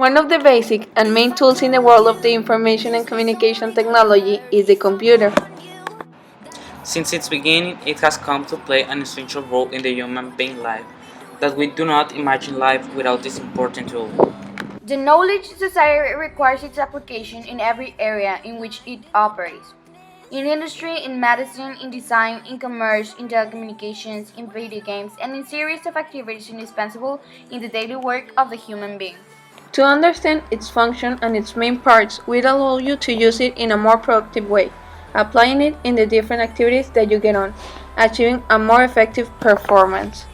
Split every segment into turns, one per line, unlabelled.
One of the basic and main tools in the world of the information and communication technology is the computer.
Since its beginning, it has come to play an essential role in the human being life, that we do not imagine life without this important tool.
The knowledge society requires its application in every area in which it operates. In industry, in medicine, in design, in commerce, in telecommunications, in video games, and in series of activities indispensable in the daily work of the human being.
To understand its function and its main parts will allow you to use it in a more productive way, applying it in the different activities that you get on, achieving a more effective performance.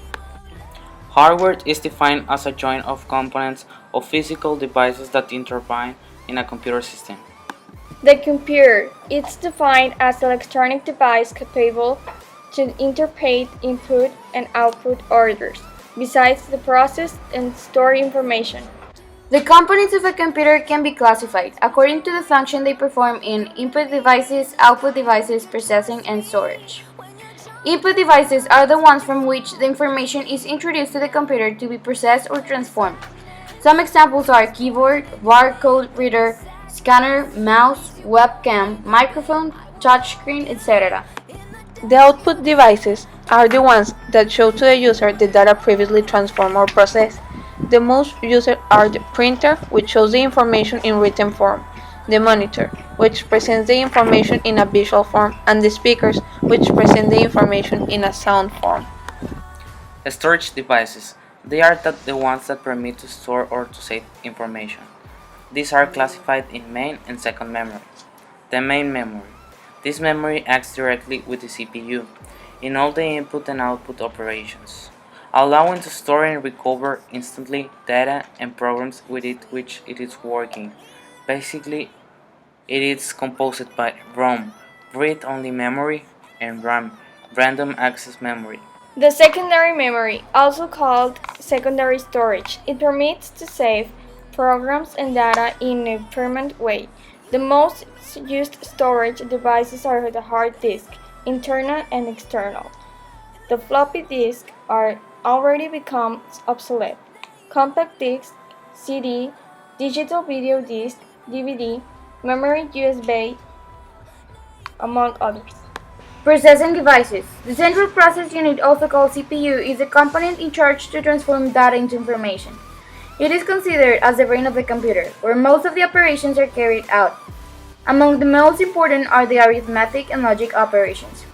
Hardware is defined as a joint of components or physical devices that intertwine in a computer system.
The computer is defined as an electronic device capable to interpret input and output orders, besides the process and store information.
The components of a computer can be classified according to the function they perform in input devices, output devices, processing, and storage. Input devices are the ones from which the information is introduced to the computer to be processed or transformed. Some examples are keyboard, barcode reader, scanner, mouse, webcam, microphone, touchscreen, etc.
The output devices are the ones that show to the user the data previously transformed or processed. The most used are the printer, which shows the information in written form, the monitor, which presents the information in a visual form, and the speakers, which present the information in a sound form.
Storage devices. They are the ones that permit to store or to save information. These are classified in main and second memory. The main memory. This memory acts directly with the CPU in all the input and output operations, allowing to store and recover instantly data and programs with which it is working. Basically, it is composed by ROM, read-only memory, and RAM, random access memory.
The secondary memory, also called secondary storage, it permits to save programs and data in a permanent way. The most used storage devices are the hard disk, internal and external. The floppy disks are already become obsolete. Compact disc, CD, digital video disc, DVD, memory USB, among others.
Processing devices. The central process unit, also called CPU, is the component in charge to transform data into information. It is considered as the brain of the computer, where most of the operations are carried out. Among the most important are the arithmetic and logic operations.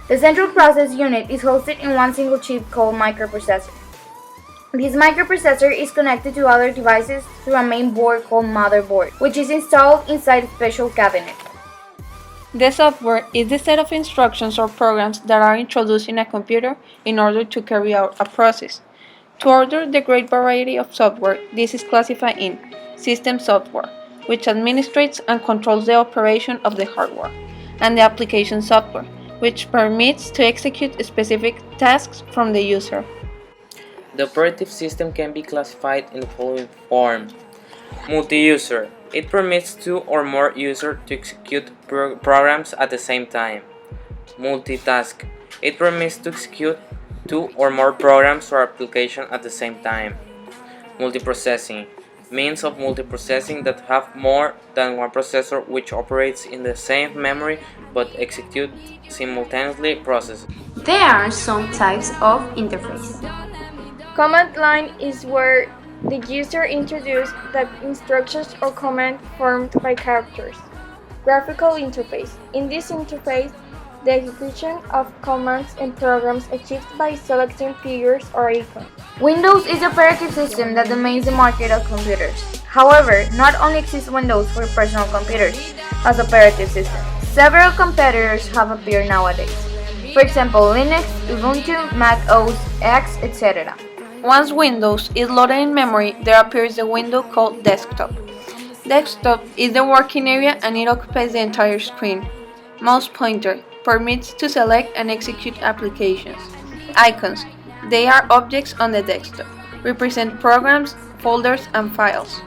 The central process unit is hosted in one single chip called microprocessor. This microprocessor is connected to other devices through a main board called motherboard, which is installed inside a special cabinet.
The software is the set of instructions or programs that are introduced in a computer in order to carry out a process. To order the great variety of software, this is classified in system software, which administrates and controls the operation of the hardware, and the application software, which permits to execute specific tasks from the user.
The operative system can be classified in the following form. Multi-user. It permits two or more users to execute programs at the same time. Multitask. It permits to execute two or more programs or applications at the same time. Multiprocessing. Means of multiprocessing that have more than one processor which operates in the same memory but execute simultaneously processes.
There are some types of interface.
Command line is where the user introduces the instructions or command formed by characters. Graphical interface. In this interface, the execution of commands and programs achieved by selecting figures or icons.
Windows is the operating system that dominates the market of computers. However, not only exists Windows for personal computers as operating system. Several competitors have appeared nowadays. For example, Linux, Ubuntu, Mac OS X, etc.
Once Windows is loaded in memory, there appears a window called Desktop. Desktop is the working area and it occupies the entire screen. Mouse pointer permits to select and execute applications. Icons. They are objects on the desktop. Represent programs, folders, and files.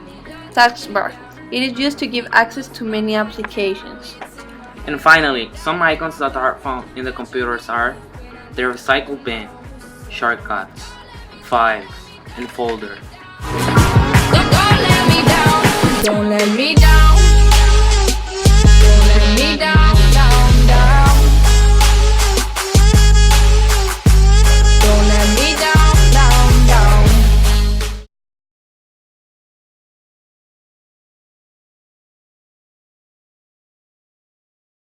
Taskbar. It is used to give access to many applications.
And finally, some icons that are found in the computers are the recycle bin, shortcuts, files, and folder.
Don't let me down. Don't let me down.